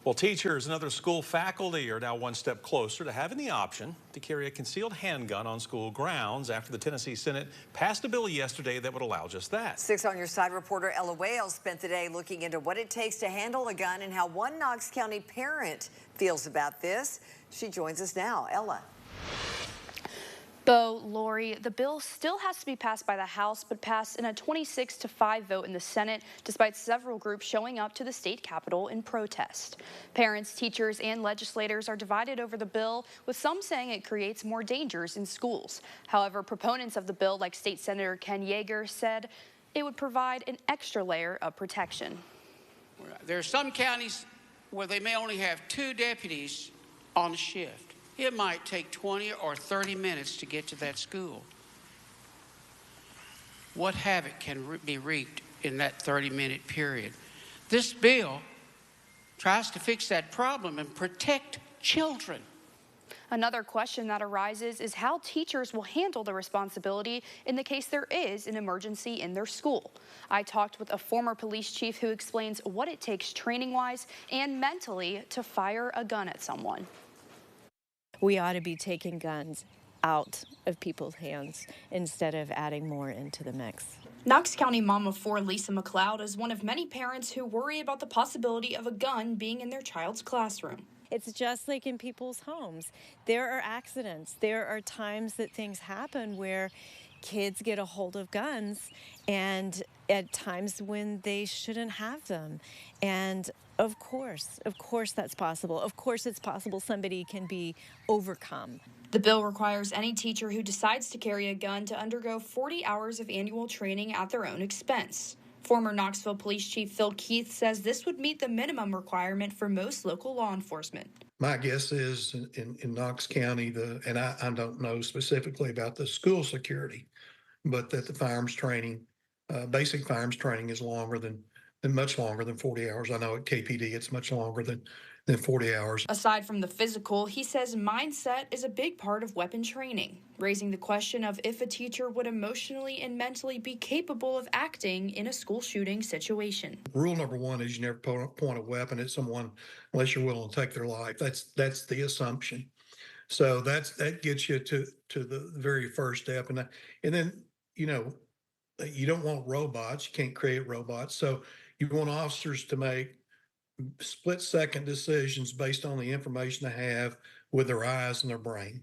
Well, teachers and other school faculty are now one step closer to having the option to carry a concealed handgun on school grounds after the Tennessee Senate passed a bill yesterday that would allow just that. 6 on Your Side reporter Ella Wales spent the day looking into what it takes to handle a gun and how one Knox County parent feels about this. She joins us now. Ella. Bo, Lori, the bill still has to be passed by the House, but passed in a 26-5 vote in the Senate, despite several groups showing up to the state capitol in protest. Parents, teachers, and legislators are divided over the bill, with some saying it creates more dangers in schools. However, proponents of the bill, like State Senator Ken Yeager, said it would provide an extra layer of protection. There are some counties where they may only have 2 deputies on shift. It might take 20 or 30 minutes to get to that school. What havoc can be wreaked in that 30-minute period? This bill tries to fix that problem and protect children. Another question that arises is how teachers will handle the responsibility in the case there is an emergency in their school. I talked with a former police chief who explains what it takes training-wise and mentally to fire a gun at someone. We ought to be taking guns out of people's hands instead of adding more into the mix. Knox County mom of 4 Lisa McLeod is one of many parents who worry about the possibility of a gun being in their child's classroom. It's just like in people's homes. There are accidents. There are times that things happen where kids get a hold of guns, and at times when they shouldn't have them. And of course that's possible. Of course it's possible somebody can be overcome. The bill requires any teacher who decides to carry a gun to undergo 40 hours of annual training at their own expense. Former Knoxville Police Chief Phil Keith says this would meet the minimum requirement for most local law enforcement. My guess is in Knox County, and I don't know specifically about the school security, but that the firearms training, basic firearms training is much longer than 40 hours. I know at KPD it's much longer than 40 hours. Aside from the physical, he says mindset is a big part of weapon training, raising the question of if a teacher would emotionally and mentally be capable of acting in a school shooting situation. Rule number 1 is you never point a weapon at someone unless you're willing to take their life. That's the assumption. So that gets you to the very first step, and then you don't want robots. You can't create robots. So you want officers to make split-second decisions based on the information they have with their eyes and their brain.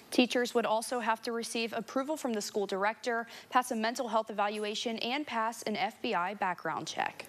Teachers would also have to receive approval from the school director, pass a mental health evaluation, and pass an FBI background check.